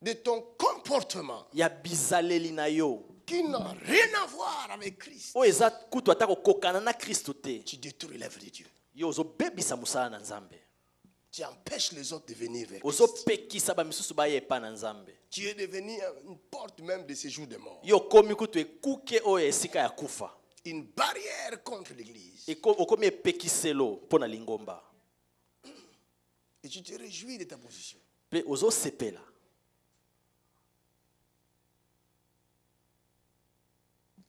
de ton comportement ya bizaleli na yo qui n'a rien à voir avec Christ, o eza kutu atako kokana na Kristo te tu détruis l'œuvre de Dieu. yo ozobebisa musala na Nzambe Tu empêches les autres de venir vers Christ. ozopekisa ba misusu baye epa na Nzambe Tu es devenu une porte même de séjour de mort. yo komi kutu ekuke oyo esika ya kufa Une barrière contre l'église. okomi epekiselo mpona lingomba Et tu te réjouis de ta position. pe ozosepela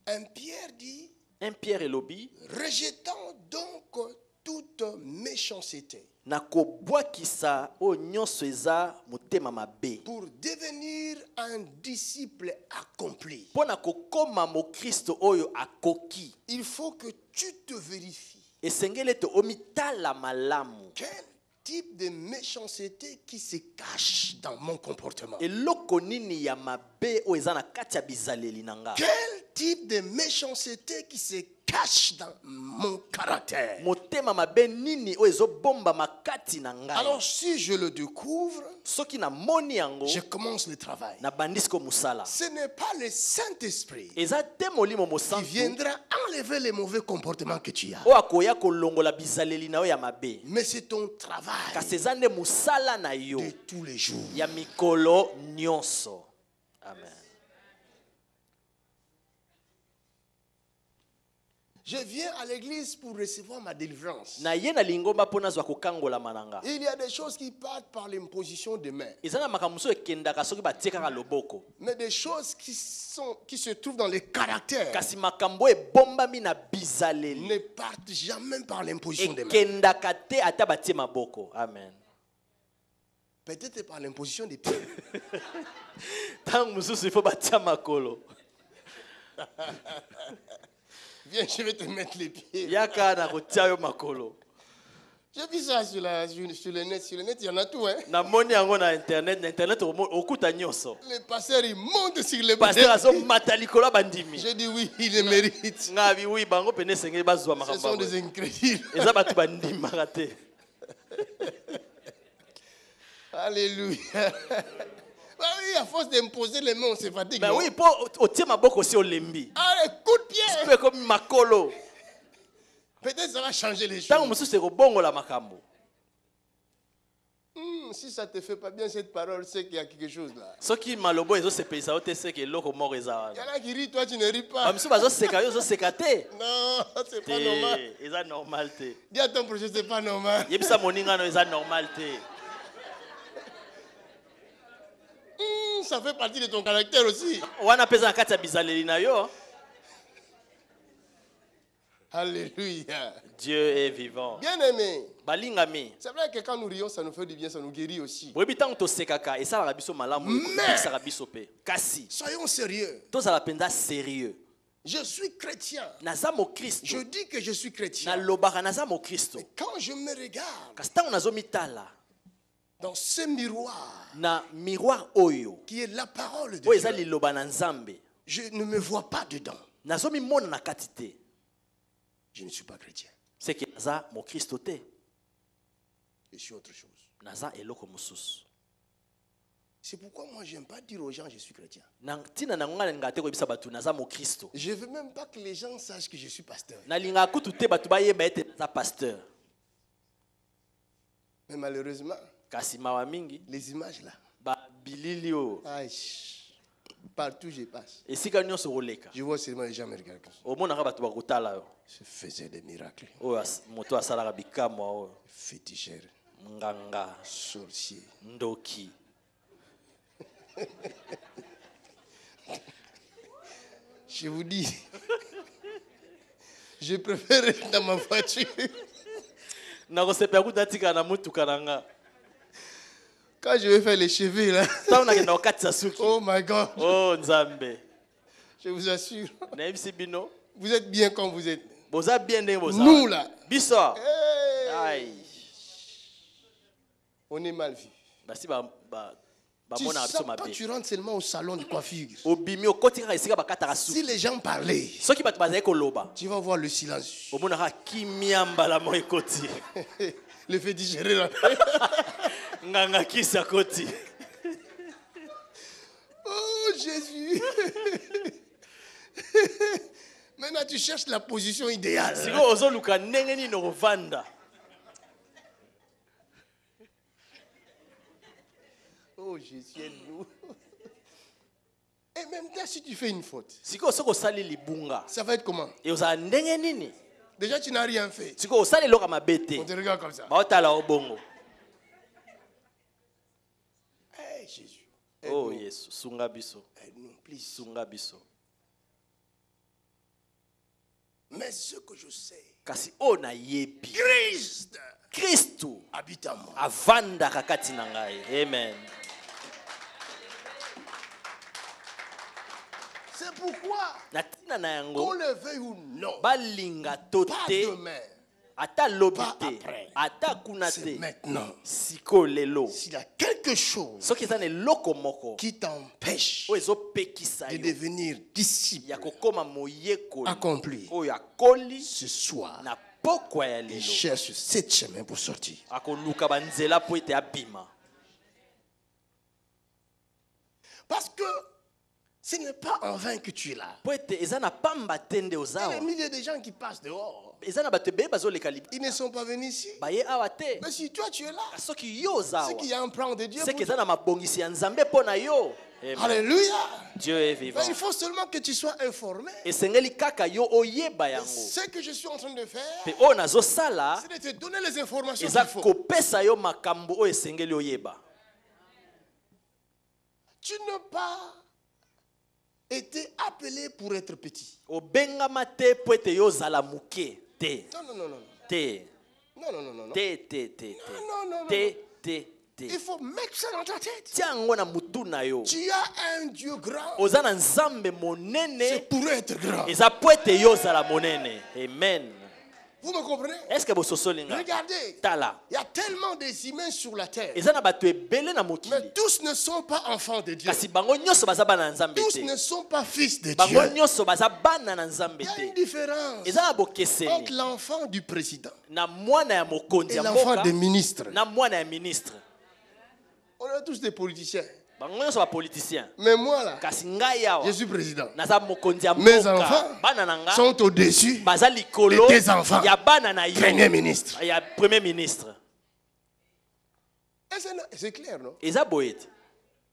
1 Pierre dit, 1 Pierre elobi rejetons donc toute méchanceté na kobwakisa oyo nyonso eza motema mabe pour devenir un disciple accompli. mpona kokoma mokristo oyo akoki Il faut que tu te vérifies. esengeli ete omitala malamu Quel type de méchanceté qui se cache dans mon comportement? eloko nini ya mabe oyo eza na kati ya bizaleli na nga Quel type de méchanceté qui se cache dans mon caractère? motema mabe nini oyo ezobomba makati na ngai Alors si je le découvre, soki namoni yango je commence le travail. nabandisi ko mosala Ce n'est pas le Saint-Esprit eza te molimo qui mosantu viendra enlever les mauvais comportements que tu as. oyo akoya kolongola bizaleli na yo ya mabe Mais c'est ton travail kasi eza nde mosala na yo de tous les jours. ya mikolo nyonso amen Je viens à l'église pour recevoir ma délivrance. na ye na lingomba mpo nazwa kokangolama na nga Il y a des choses qui partent par l'imposition des mains. eza na makambo mosusu ekendaka soki batie kaka loboko Mais des choses qui se trouvent dans les caractères kasi makambo oyo ebombami na bizaleli ne partent jamais par l'imposition des mains. ekendaka te ata batie maboko amen Peut-être par l'imposition des pieds. ntango mosusu ifo batia makolo Viens, je vais te mettre les pieds. yaka na kotia yo makolo J'ai vu ça sur le net. Sur le net, il y en a tout. Hein? namoni yango na internet okuta nyonso Les pasteurs, ils montent sur les paster bâtons. azomata likolo ya bandimi J'ai dit oui, ils le méritent. ngabi wi bango pene esengeli bazwa Ce makambo sont yango. des incrédules. eza bato bandimaka te Alléluia. Bah oui, à force d'imposer les mains, on se fatigue. mais non? oui mpo otie maboko osi olembi Allez, coup de pied. po ekomi makolo Peut-être ça va changer les ntango choses. mosusu ekobongola makambo Si ça ne te fait pas bien cette parole, c'est qu'il y a quelque chose là. soki malobo ezosepelisa yo te seke eloko moko eza Il y wana en a qui rient, toi tu ne ris pas. bamisusu bazoseka yo ozoseka te Non, c'est pas normal. te eza normal te Dis à ton projet, c'est pas normal. yebisa moningano eza normal te Ça fait partie de ton caractère aussi. wana mpe eza na kati ya bizaleli na yo Alléluia. dieu est vivant Bien aimé. balingami C'est vrai que quand nous rions, ça nous fait du bien, ça nous guérit aussi. boyebi ntango tosekaka esalaka biso malamu ekobikisaka biso mpe kasi Soyons sérieux. tozala mpenza sérieux Je suis chrétien. naza mokristo Je dis que je suis chrétien. nalobaka naza mokristo Mais quand je me regarde kasi ntango nazomitala dans ce miroir na miroir oyo qui est la parole de oyo eza Dieu, liloba na nzambe je ne me vois pas dedans. nazomimona na kati te Je ne suis pas chrétien. seke naza mokristo te Je suis autre chose. naza eloko mosusu C'est pourquoi moi, je n'aime pas dire aux gens je suis chrétien. na ntina na ngai nalingaka te koyebisa bato naza mokristo Je ne veux même pas que les gens sachent que je suis pasteur. nalingaka kutu te bato bayeba ete naza pasteur Mais malheureusement, kasi mawa mingi les images là, babilili oyo aïe, partout je passe, esika nyonso koleka je vois seulement les gens me regarder. omonaka bato bakotala yo Je faisais des miracles. oyo moto asalaka bikamwa oyo Féticheur, nganga sorcier. ndoki Je vous dis, je préfère être dans ma voiture. nakosepela kuta atikala na mutuka na nga Quand je vais faire les cheveux là, ntango nakenda kokatisa suki oh my God, o nzambe je vous assure, nayebisi bino vous êtes bien comme vous êtes. boza bien ndenge boza Nous là, biso hey, ai on est mal vu. basi Tu bamonaka biso sens, toi, mabe tu rentres seulement au salon de coiffure. obimi okoti kaka esika bakataka Si suki les gens parlaient, soki bato bazali koloba tu vas voir le silence. omonaka kimia mbala mo ekoti Le féticheur là. nganga kisi akoti Jésus. Maintenant, tu cherches la position idéale. Siko ozoluka ndenge nini kovanda. Oh Jésus, aide-nous. Et même là, si tu fais une faute, Siko soko sali libunga. ça va être comment? E oza ndenge nini? Déjà, tu n'as rien fait. Siko osali loka mabete. On te regarde comme ça. Ba otala obongo. Hey, Jésus. Oh Aide-nous. Yesu, sunga biso. Aide-nous, please. Sunga biso. Mais ce que je sais, Kasi o na yebi. Christ Kristu habite en moi. avanda kakati na ngai. Amen. C'est pourquoi, Na tina na qu'on yango le veuille ou non, balinga pas tote demain, ata lobi pas te après. ata kuna c'est te maintenant. siko lelo. S'il y a quelque chose Soki eza na eloko moko qui t'empêche oyo ezopekisa de yo devenir disciple ya kokoma moyekoli accompli, oyo akoli ce soir, na pokwa ya il lelo cherche 7 chemins pour sortir. akoluka banzela po ete abima. Parce que ce n'est pas en vain que tu es là. Po ete eza na pamba te nde Il y a oza des awa. milliers de gens qui passent dehors. Eza na bato ebele bazoleka Ils ne sont pas venus ici. baye awa te. Mais si toi tu es là, Soki yo oza c'est awa qu'il y a un plan de Dieu. c'est Pour que eza toi. na mabongisi ya nzambe mpo na yo. Amen. Alléluia. Dieu est Mais vivant. il faut seulement que tu sois informé. Esengeli kaka yo oyeba yango. Ce que je suis en train de faire, Pe oyo nazosala c'est de te donner les informations eza qu'il faut. kopesa yo makambo oyo esengeli oyeba. Tu n'as pas été appelé pour être petit. Obengama te po ete yo ozala moke te. Non, non, non, non. Te. Non, non, non, non. Te, te, te, te. Non, non, non, Te, non. te, te. Il faut mettre ça dans ta tête. Tia yango na mutu na yo. Tu as un Dieu grand. Oza na nzambe C'est monene. pour être grand. Eza po ete yo ozala monene. Amen. Vous me comprenez? Est-ce que bososolinga? Regardez, Tala. il y a tellement des humains sur la terre. Eza na bato ebele na Mais mokili. tous ne sont pas enfants de Dieu. Kasi bango nyonso baza bana na nzambe Tous te. ne sont pas fils de Bango Dieu. nyonso baza bana na nzambe Il y a une te. différence Eza na entre bokeseni l'enfant du président na mwana ya mokonzi et ya l'enfant mboka des ministres. na mwana ya ministre. On est tous des politiciens. Bango nyonso bapoliticien. Mais moi là, Kasi ngai awa je suis président. naza mokonzi ya Mes mboka. enfants Bana na nga sont au-dessus baza likolo de tes enfants. ya bana na yo. Premier ministre. Ya premier ministre. Et c'est clair, non? Eza boye te.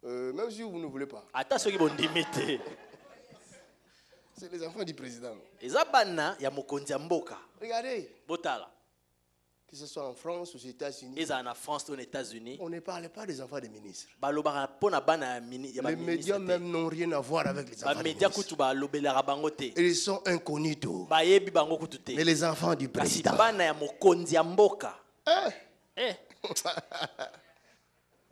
Même si vous ne voulez pas. Ata soki bondimi te. C'est les enfants du président. Eza bana ya mokonzi ya mboka. Regardez, Botala. que ce soit en France ou aux États-Unis, Eza na France ou aux États-Unis. on ne parle pas des enfants des ministres. Balobaka pona bana ya Les médias même n'ont rien à voir avec les enfants ba des media ministres. kutu balobelaka bango te. Ils sont inconnus tous. Bayebi bango kutu te. Mais les enfants du Kasi président. bana ya mokonzi ya mboka. Hein? Eh,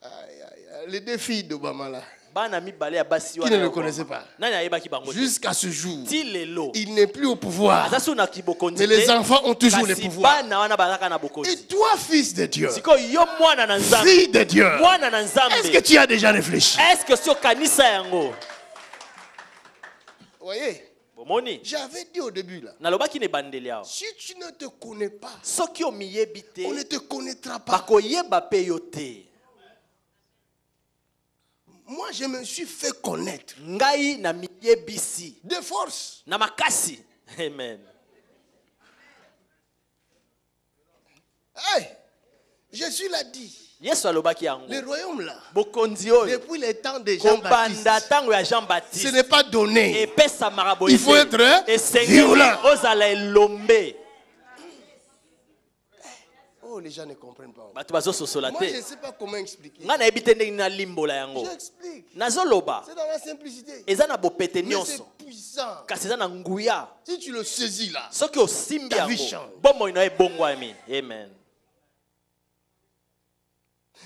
Aïe, aïe, aïe. Les deux filles d'Obama là, bana mibale ya basi qui wana. ne le ya connaissaient Obama. pas. Nani ayebaki bango te. Jusqu'à ce jour, Ti lelo. il n'est plus au pouvoir. Aza su na kibokonzi Mais les te. enfants ont toujours le Kasi pouvoir. bana wana bazaka na Et bokonzi. toi, fils de Dieu, Siko yo mwana na nzambe. fille de Dieu, Mwana na nzambe. est-ce que tu as déjà réfléchi? Est-ce que sio kanisa yango? Vous voyez, Bomoni. j'avais dit au début là, Nalobaki ne bandeli yao. si tu ne te connais pas, Soki omiyebi on ne te. te connaîtra pas. Bakoyeba pe yo te. Moi, je me suis fait connaître Ngai na miyebisi. de force. Na makasi. Amen. Hey, je suis là dit, Yesu alobaki yango. le royaume là, Bokonzi oyo. depuis les temps de Jean-Baptiste, Kobanda tango ya ce Jean-Baptiste. n'est pas donné. Epesamaka boye Il faut te. être Esengeli violent. ozala elombe. Oh, les gens ne comprennent pas. Bato bazososola Moi, je te. ne sais pas comment expliquer. Nga nayebi te ndenge nalimbola yango. J'explique. Nazoloba. C'est dans la simplicité. Eza na bopete Mais nyonso. c'est puissant. Kasi eza na nguya. Si tu le saisis là, Soki osimbi Ta vie yango. change. Bomoi na ebongwami. Amen.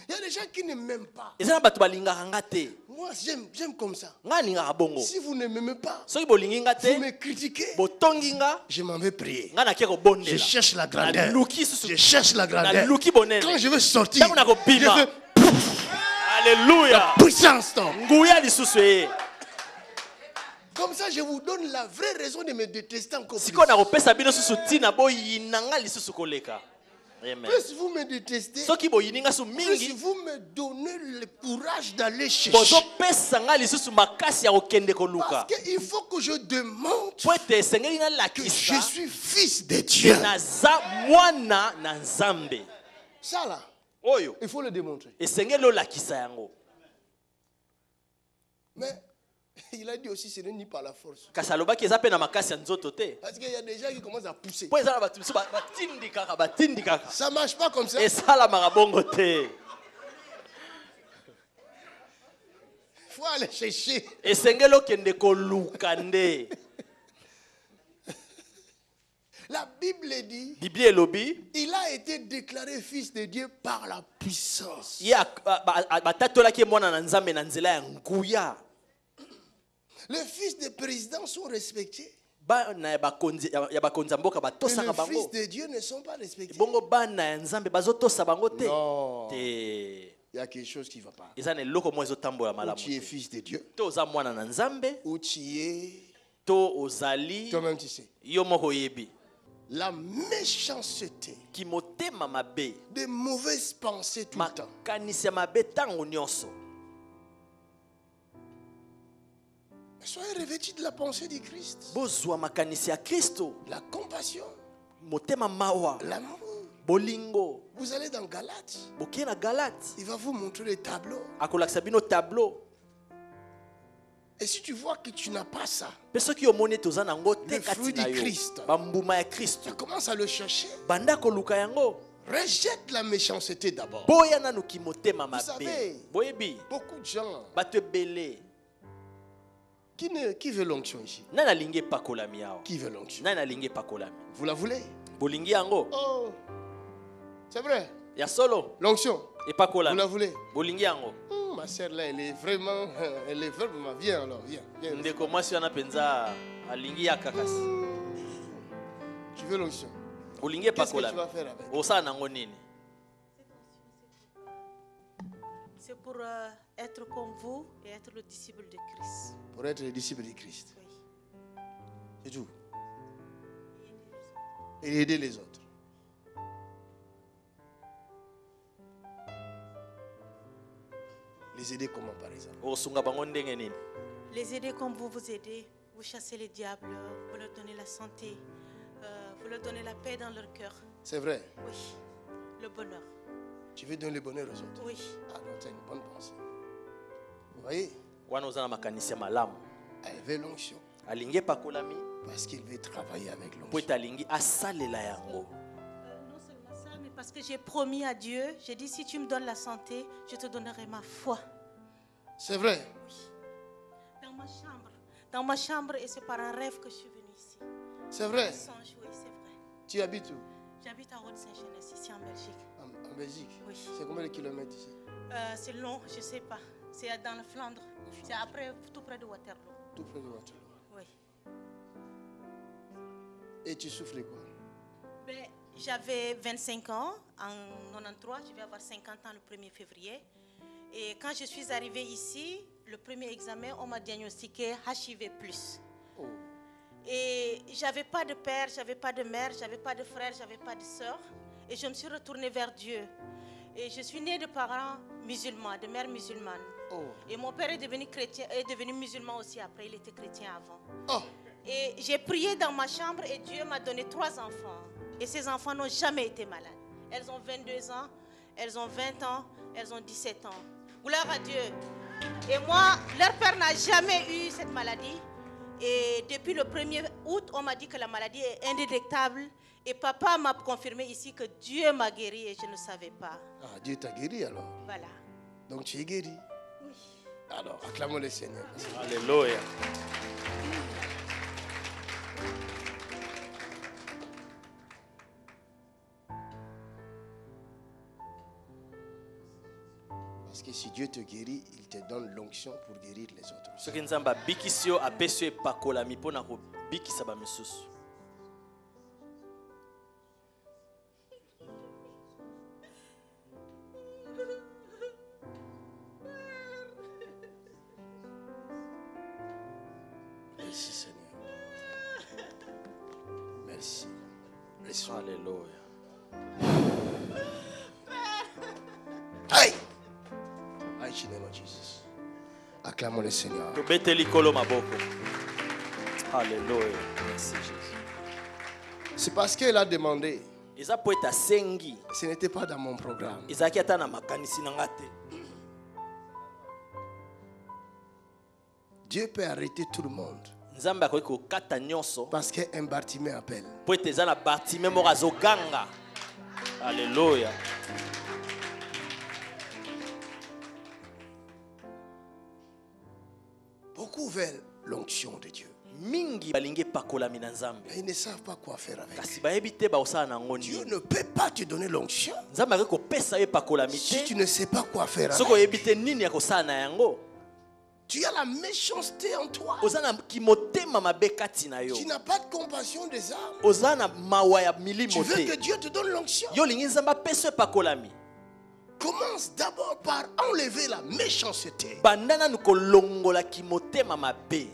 il y a des gens qui ne m'aiment pas. Eza na bato balingaka nga te. Moi, j'aime comme ça. Nga alingaka bongo. Si vous ne m'aimez pas, Soki bolingi nga vous te. me critiquez, Botongi nga. je m'en vais prier. Nga nakie Je kobondela. cherche la grandeur. Naluki susu. Je cherche la grandeur. Naluki bonene. Quand je veux sortir, Tango na kobima. je veux Alléluia. puissance. Tom. Nguya lisusu ye. Comme ça, je vous donne la vraie raison de me détester encore plus. Siko na kopesa bino susu tina boyina nga lisusu koleka. Amen. plus vous me détestez, Soki boyininga su plus mingi vous me donnez le courage d'aller chercher. bozo pesa nga lisusu makasi ya kokende koluka. Parce qu'il faut que je demande Po ete esengeli nga que je lakisa suis fils de Dieu. naza mwana na Nzambe. Ça là, Oyo il faut le démontrer. esengeli olakisa yango. Mais il a dit aussi ce n'est ni par la force. Kasi alobaki eza pe na makasi ya nzoto te. Parce qu'il y a des gens qui commencent à pousser. Po eza na bato biso batindi kaka. Ça ne marche pas comme ça. Esalamaka bongo te. Il faut aller chercher. Esengeli okende koluka nde. La Bible dit, Biblia elobi il a été déclaré fils de Dieu par la puissance. ye batatolaki ye mwana na Nzambe na nzela ya nguya. Les fils des présidents sont respectés. Bana ya bakonzi ya mboka Mais batosaka les fils bango. de Dieu ne sont pas respectés. Bongo bana ya Nzambe bazotosa bango te. Non. Te. Il y a quelque chose qui ne va pas. Eza na eloko mo ezotambola Ou malamu tu es te. fils de Dieu, To oza mwana na Nzambe, ou tu es... to ozali Toi-même tu sais. yo moko yebi. La méchanceté, Ki motema mabe, des mauvaises pensées tout le temps. makanisi ya mabe ntango nyonso. Soyez revêtus de la pensée du Christ. Bozwa makanisi ya Kristo, La compassion, motema mawa, l'amour. bolingo. Vous allez dans Galates, Bokie na Galate, il va vous montrer les tableaux. akolakisa bino tableau. Et si tu vois que tu n'as pas ça, Pe soki omoni ete oza nango te Le fruit kati na du yo, Christ. bambuma ya Kristo, tu commences à le chercher. banda koluka yango. Rejette la méchanceté d'abord. Boya nanuki motema mabe. savez, Boyebi, Beaucoup de gens bato ebele. qui veut l'onction ici? Nani alingi epakolami awa? Qui veut l'onction? Nani alingi epakolami? Vous la voulez? Bolingi yango? Oh, c'est vrai. Ya solo? L'onction, vous Epakolami? la voulez? Bolingi yango? Ma sœur là, elle est vraiment, viens alors, viens. Ndeko mwasi wana penza alingi ya kakasi. Tu veux l'onction? Bolingi Qu'est-ce que tu epakolami? vas faire avec? Osala nango nini? C'est pour être comme vous et être le disciple de Christ. Pour être le disciple de Christ. Oui. C'est tout. Et aider les autres. Les aider comment par exemple? Osunga bango ndenge nini? Les aider comme vous vous aidez. Vous chassez les diables, vous leur donnez la santé, vous leur donnez la paix dans leur cœur. C'est vrai. Oui, le bonheur. Tu veux donner le bonheur aux autres. Oui, Alors tu as une bonne pensée. Vous voyez? Wana oza na makanisi ya malamu. Elle veut l'onction. Alingi epakolami Parce qu'il veut travailler avec po l'onction. ete alingi asalela yango. non seulement ça, mais parce que j'ai promis à Dieu, j'ai dit si tu me donnes la santé, je te donnerai ma foi. C'est vrai. Dans ma chambre, et c'est par un rêve que je suis venue ici. C'est vrai. Un songe, oui, c'est vrai. Tu habites où? J'habite à Haute-Saint-Genès, ici en Belgique. En Belgique. Oui. C'est combien de kilomètres ici? C'est long, je ne sais pas. C'est dans le Flandre. C'est après, tout près de Waterloo. Tout près de Waterloo. Oui. Et tu souffles quoi? Ben, j'avais 25 ans en 93. Je vais avoir 50 ans le 1er février. Et quand je suis arrivée ici, le premier examen, on m'a diagnostiqué HIV+. Oh. Et j'avais pas de père, j'avais pas de mère, j'avais pas de frère, j'avais pas de sœur. Et je me suis retournée vers Dieu. Et je suis née de parents musulmans, de mère musulmane. Oh. Et mon père est devenu chrétien, est devenu musulman aussi après. Il était chrétien avant. Oh. Et j'ai prié dans ma chambre et Dieu m'a donné 3 enfants. Et ces enfants n'ont jamais été malades. Elles ont 22 ans, elles ont 20 ans, elles ont 17 ans. Gloire à Dieu. Et moi, leur père n'a jamais eu cette maladie. Et depuis le 1er août, on m'a dit que la maladie est indétectable. Et papa m'a confirmé ici que Dieu m'a guéri et je ne savais pas. Ah, Dieu t'a guéri alors. Voilà. Donc tu es guéri. Oui. Alors, acclamons le Seigneur. Alléluia. Parce que si Dieu te guérit, il te donne l'onction pour guérir les autres. Soki Nzambe abikisi yo apesi yo epakolami mpo na kobikisa bamisusu. Merci Seigneur. Merci. Merci. Alléluia. mighty name of Jesus. Acclamons le Seigneur. Tobeteli kolo maboko. Alléluia. Merci Jésus. C'est parce qu'elle a demandé. Eza po eta sengi. Ce n'était pas dans mon programme. Ezaki ata na makanisi na ngate. Dieu peut arrêter tout le monde. Nzambe akoki kokata nyonso. Parce qu'un Bartimée appelle. Po ete eza na Bartimée moko azoganga. Alléluia. Beaucoup veulent l'onction de Dieu. Mingi balingi pakolami na Nzambe. Mais ils ne savent pas quoi faire avec. Kasi bayebi te baosala nango Dieu nini. ne peut pas te donner l'onction Nzambe akoki kopesa ye pakolami si tu te. ne sais pas quoi faire avec. Soki oyebi te nini ya kosala na yango. Tu as la méchanceté en toi. Oza na kimotema mabe kati na yo. Tu n'as pas de compassion des âmes. Oza na mawa ya Tu milimo veux que te. Dieu te donne l'onction. Yo lingi Nzambe apesa pakolami. Commence d'abord par enlever la méchanceté. Banda nanu kolongola kimotema mabe.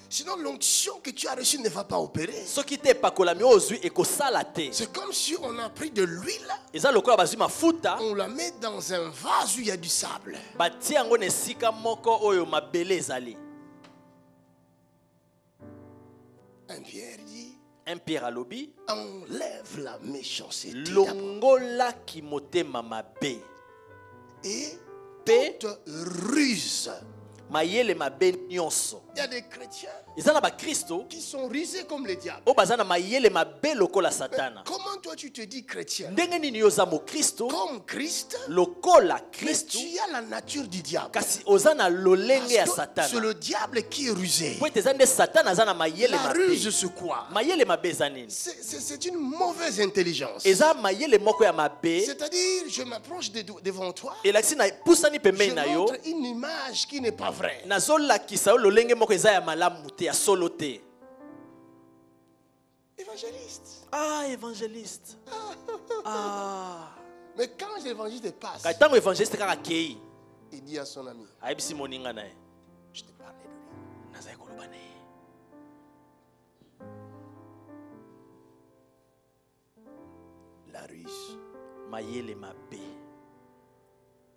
Sinon l'onction que tu as reçue ne va pas opérer. Soki te pakolami ozwi ekosala te. C'est comme si on a pris de l'huile, Eza lokola bazwi mafuta. on la met dans un vase où il y a du sable. Batie yango na esika moko oyo mabele ezali. Un Pierre dit, Un Pierre alobi enlève la méchanceté longola kimotema mabe et pe toute ruse. mayele mabe nyonso. Il y a des chrétiens Eza na ba Kristo qui sont rusés comme les diables. o baza na mayele mabe lokola satana. Comment toi tu te dis chrétien? Ndenge nini yo za mo Kristo Comme Christ, lokola mais Kristo tu as la nature du diable. kasi oza na lolenge ya Parce que c'est satana. le diable qui est rusé. Po ete eza nde satana aza na mayele La ruse, mabe. c'est quoi? Mayele mabe eza nini? C'est une mauvaise intelligence. Eza mayele moko ya mabe. C'est-à-dire, je m'approche devant toi, Elakisi na pusani je pembeni na yo. montre une image qui n'est pas vraie. Nazolakisa yo lolenge moko eza ya malamu te ya solo te. Évangéliste. Ah, évangéliste. Ah. Mais quand l'évangéliste passe, Ka tango évangéliste kaka kei. il dit à son ami, Ayebisi moninga na ye. je te parlais de lui. Nazali koloba na ye. La ruse. Mayele mabe.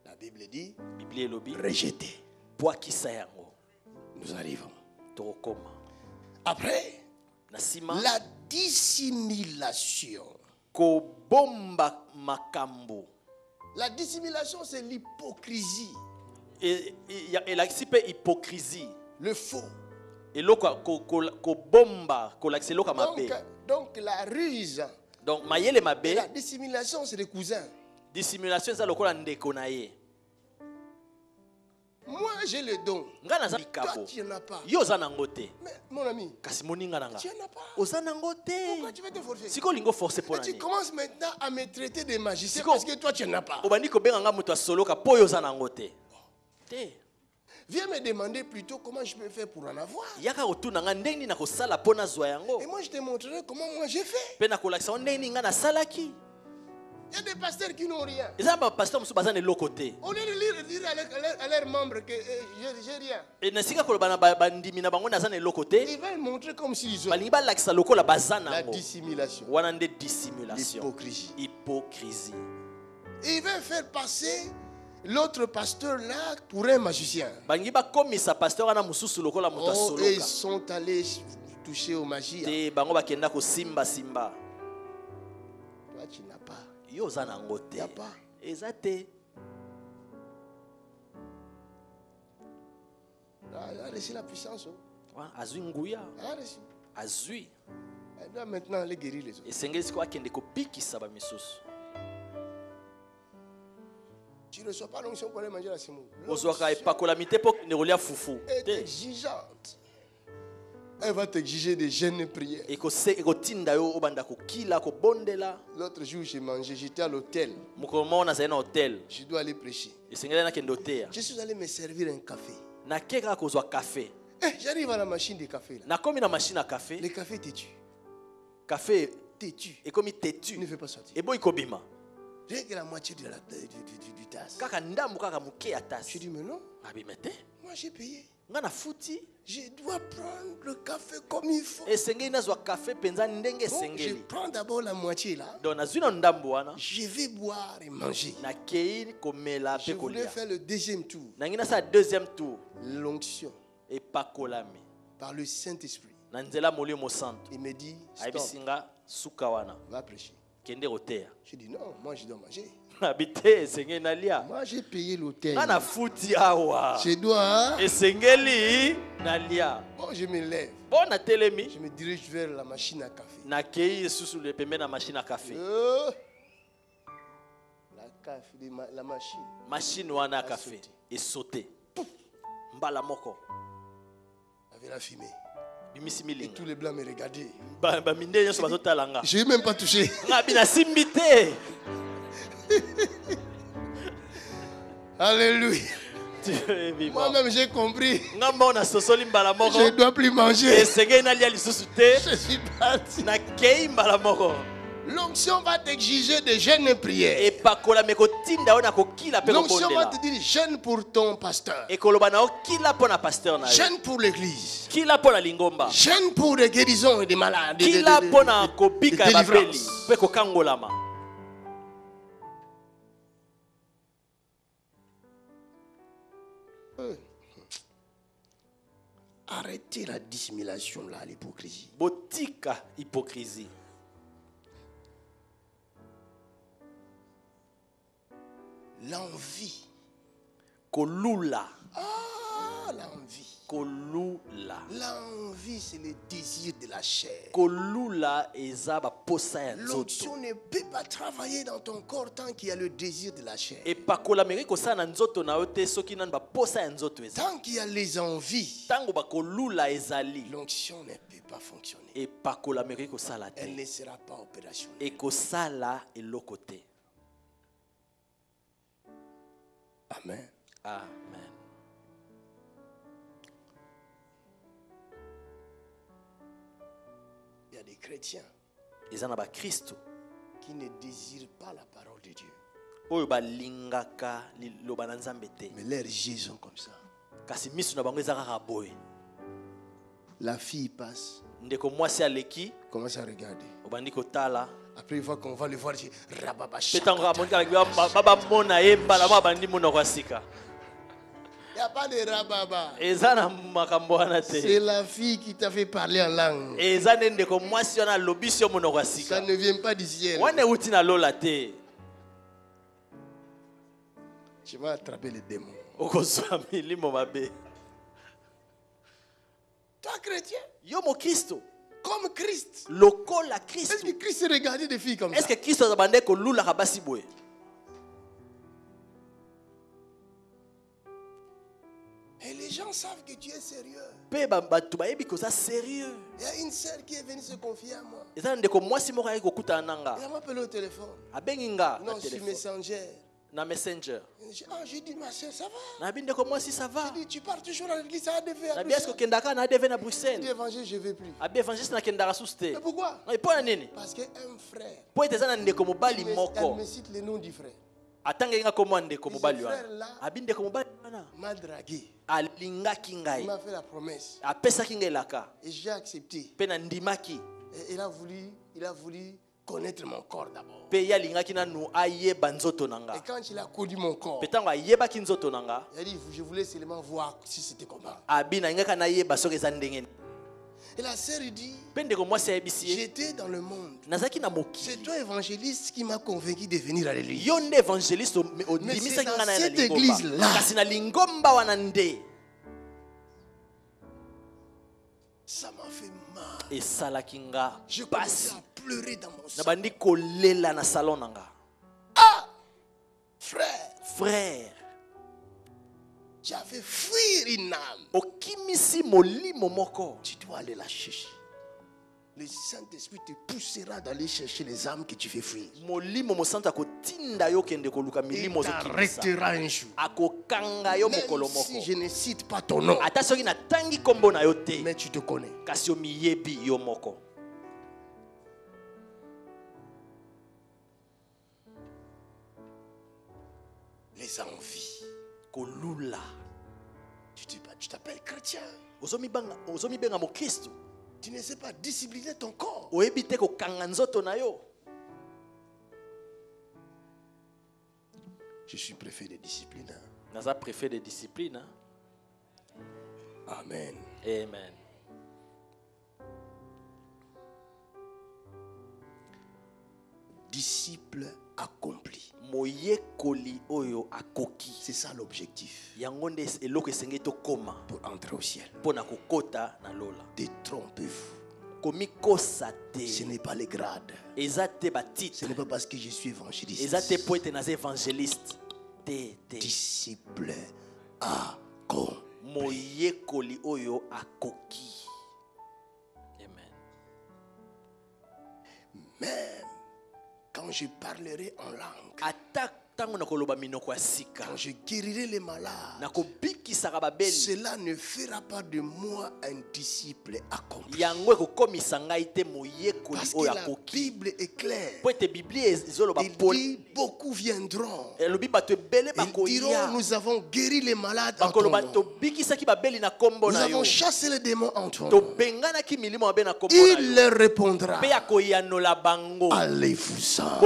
La Bible dit, Biblia elobi rejeter. bwakisa yango. Nous arrivons. Tokokoma. Après, Na sima la dissimulation. kobomba makambo. La dissimulation, c'est l'hypocrisie. Elakisi pe hypocrisie. Le faux. Eloko kobomba kolakisa eloko ya mabe. Donc la ruse Donc mayele et mabe. la dissimulation, c'est des cousins. Dissimulation eza lokola ndeko na ye. Moi, j'ai le don. Nga naza Toi, likabo. tu n'en as pas. Yo oza nango te. Mais mon ami, Kasi moninga nanga. tu n'en as pas. Oza nango Pourquoi te. tu veux te forcer? Siko lingo forcer Et pona tu ni. commences maintenant à me traiter de magicien Siko- parce que toi, tu n'en as pas. Obandi kobenga nga moto asoloka po yo oza nango te. Te. Viens me demander plutôt comment je peux faire pour en avoir. Yaka kotuna nga ndenge nini nakosala po nazwa yango. Et moi, je te montrerai comment moi j'ai fait. Pe nakolakisa ngo ndenge nini nga nasalaki. Il y a des pasteurs qui n'ont rien. Eza bapasteur mosusu baza na eloko te. Au lieu de dire à leurs membres que j'ai rien, E na esika koloba na bandimi na bango naza na eloko te. ils veulent montrer comme s'ils ont. Balingi balakisa lokola baza La nango. dissimulation, Wana nde dissimulation. l'hypocrisie. Hypocrisie. Et ils veulent faire passer l'autre pasteur là pour un magicien. Balingi bakomisa pasteur wana mosusu lokola moto Oh, et ils asoloka. sont allés toucher aux magies. Te bango bakenda kosimba simba. Toi, tu n'as pas. Yo oza nango te. Y'a pas. Eza te. Elle a reçu la puissance. Oh. Wa, azwi nguya. Elle a reçu. Azwi. Elle doit maintenant aller guérir les autres. Esengeli siko akende kobikisa bamisusu. Tu ne reçois pas l'onction pour aller manger la semoule. Ozwaka epakolami te mpo kende kolia fufu. Elle est Te. exigeante. Elle va t'exiger des jeûnes et prières. Ekotinda yo obanda kokila kobondela. L'autre jour, j'ai mangé, j'étais à l'hôtel. Mokolo moko nazali na hotel. Je dois aller prêcher. Esengeli nakende oteya. Je suis allé me servir un café. Nake kaka kozwa kafe. J'arrive à la machine de café. Là. Nakomi na machine à café. Le café têtu. Café Têtu. ekomi Tu ne tetu. fais pas sortir. Eboyi kobima. Rien que la moitié de du tasse. Kaka ndambu kaka muke ya Je tasi. dis, mais non, Abima te. moi j'ai payé. nga na futi Je dois prendre le café comme il faut. esengeli nazwa café penza ndenge Bon, je esengeli prends d'abord la moitié là. donc nazwi na ndambo wana Je vais boire et manger. nakei komela Je mpe voulais kolia faire le deuxième tour. nangi nasala deuxième tour L'onction epakolami par le Saint-Esprit. na nzela molimo santo Il me dit, stop, ayebisi nga suka wana va prêcher. kende koteya Je dis, non, moi je dois manger. nabi te esengeli nalia Moi j'ai payé l'hôtel. nga na futi awa Je dois. esengeli nalia Bon, je me lève. mpo natelemi Je me dirige vers la machine à café. nakei lisusu pembeni na mashine ya kafe La café, la machine. mashine wana ya kafe esote mbala moko Avec la fumée. bimisi Et milinga tous les blancs me regardaient. bamindele nyonso bazotala nga Je n'ai même pas touché. nga binasimbi te Alléluia. Dieu est vivant. Moi-même j'ai compris. nga moko nasosoli mbala moko Je ne dois plus manger. esengeli nalia lisusu te Je suis parti. nakei mbala moko L'onction va t'exiger de jeûnes et prières. epakolami ekotinda oyo na kokila mpe L'onction va kobondela te dire jeûne pour ton pasteur. ekoloba na yo kila mpo na paster na yo Jeûne pour l'église. kila mpo na lingomba Jeûne pour les guérisons et des malades. kila mpo na kobika ya babeli délivrance. mpe kokangolama Arrêtez la dissimulation là, l'hypocrisie. botika hypocrisie L'envie. kolula Ah, l'envie. kolula L'envie, c'est le désir de la chair. kolula eza baposa ya nzoto L'onction ne peut pas travailler dans ton corps tant qu'il y a le désir de la chair. epakolami ekoki kosala na nzoto na yo te soki nani baposa ya nzoto eza Tant qu'il y a les envies, ntango bakolula ezali l'onction ne peut pas fonctionner. epakolami ekoki kosala Elle te ne sera pas opérationnelle. ekosala eloko te Amen. amen Il y a des chrétiens eza na bakristo qui ne désirent pas la parole de Dieu. oyo balingaka liloba na nzambe te Mais leurs yeux sont comme ça. kasi miso na bango eza kaka boye La fille passe, ndeko mwasi aleki commence à regarder. obandi kotala Après, une fois qu'on va le voir, je dis Rababa mpe ntango amoni kaka babamona ye mbala mo abandi monoko ya sika Il n'y a pas de rababa. eza na makambo wana te C'est la fille qui t'a fait parler en langue. eza nde ndeko mwasi wana alobisi yo monoko ya Ça sika ne vient pas du ciel. wana euti na lola te Je vais attraper les démons. okozwa milimo mabe Toi, chrétien, yo mokristo comme Christ. lokola Est-ce kristo que Christ regardait des filles comme est ce ça? que kristo aza bande kolulaka basi boye Et les gens savent que tu es sérieux. mpe bato bayebi koza sérieux Il y a une sœur qui est venue se confier à moi. eza na ndeko mwasi moko ayaki kokutana na nga Elle m'a appelé au téléphone. abengi nga na Non, sur telefone Messenger. na messenger J'ai dit, ma soeur, ça va? nabi ndeko mwasi ça va J'ai dit, tu pars toujours à l'église à ADV à nabi eske Bruxelles. okendaka na adv na J'ai dit, bruxelles évangile, je ne vais plus. abi évangéliste nakendaka susu te Mais pourquoi? mpo na nini Parce qu'un frère, mpo ete eza na ndeko mobali elle moko me cite le nom du frère, atangeli nga komwa ndeko mobali Ce wana frère-là abi ndeko mobali wana m'a dragué. alingaki Il ngai m'a fait la promesse. apesaki ngai elaka Et j'ai accepté. mpe nandimaki Et il a voulu connaître mon corps d'abord. mpe ye alingaki nanu ayeba nzoto na Et nga quand il a connu mon corps, mpe ntango ayebaki nzoto na nga il a dit, je voulais seulement voir si c'était comment. abi nalingaka nayeba soki eza ndenge nini. Et la sœur dit, mpe ndeko mwasi ayebisi ye j'étais dans le monde. nazalaki na C'est mokili toi, évangéliste, qui m'a convaincu de venir à l'église. yo nde évangéliste ondimisaki nga na ye na cette église-là. lingomba kasi na lingomba wana nde Ça m'a fait mal. esalaki nga Je commençais pasi à pleurer dans mon na sang. bandi kolela na salon na nga Frère, frère tu as fait fuir une âme. okimisi molimo moko Tu dois aller la chercher. Le Saint-Esprit te poussera d'aller chercher les âmes que tu fais fuir. molimo mosantu akotinda yo kende koluka Il milimo ozokimisa t'arrêtera un jour. akokanga yo mokolo Même si moko je ne cite pas ton nom, ata soki natangi nkombo na yo te mais tu te connais. kasi omiyebi yo moko Les envies. kolula Tu Tu t'appelles chrétien. Tu ne sais pas discipliner ton corps. Je suis préfet de discipline. Préfet de discipline. Amen. Amen. Disciple accompli. C'est ça l'objectif. Pour entrer au ciel. Détrompez-vous. Ce n'est pas les grades. Ce n'est pas parce que je suis évangéliste. Disciple accompli. Même quand je parlerai en langue, quand je guérirai les malades, cela ne fera pas de moi un disciple accompli. Parce que la Bible est claire. Il dit beaucoup viendront. Ils diront nous avons guéri les malades en ton nom. Nous avons chassé les démons en ton nom. Il leur répondra. Allez-vous-en.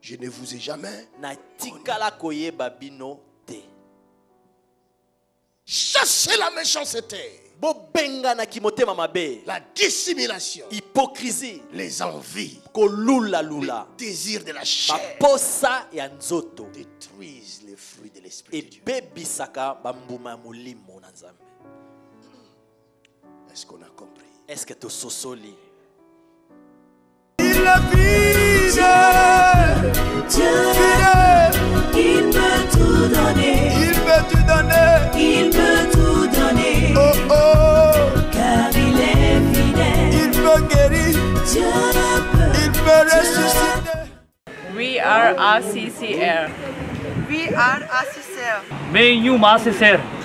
Je ne vous ai jamais connu. Chassez la méchanceté, la dissimulation, hypocrisie, les envies, les désirs de la chair, détruisent les fruits de l'esprit de Dieu. Est-ce qu'on a compris? Est-ce que tu sosoli? Il est fidèle, il peut tout donner, il peut tout donner, il peut tout donner, oh oh, car il est fidèle, il peut guérir, Dieu il peut ressusciter. We are ACCR. We are ACCR.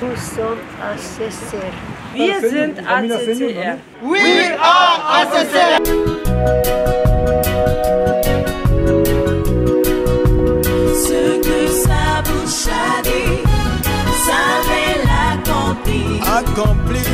Nous sommes ACCR. Wir sind ACCR. We are ACCR. Ce que sa bouche a dit, ça va l'accomplir. Accompli.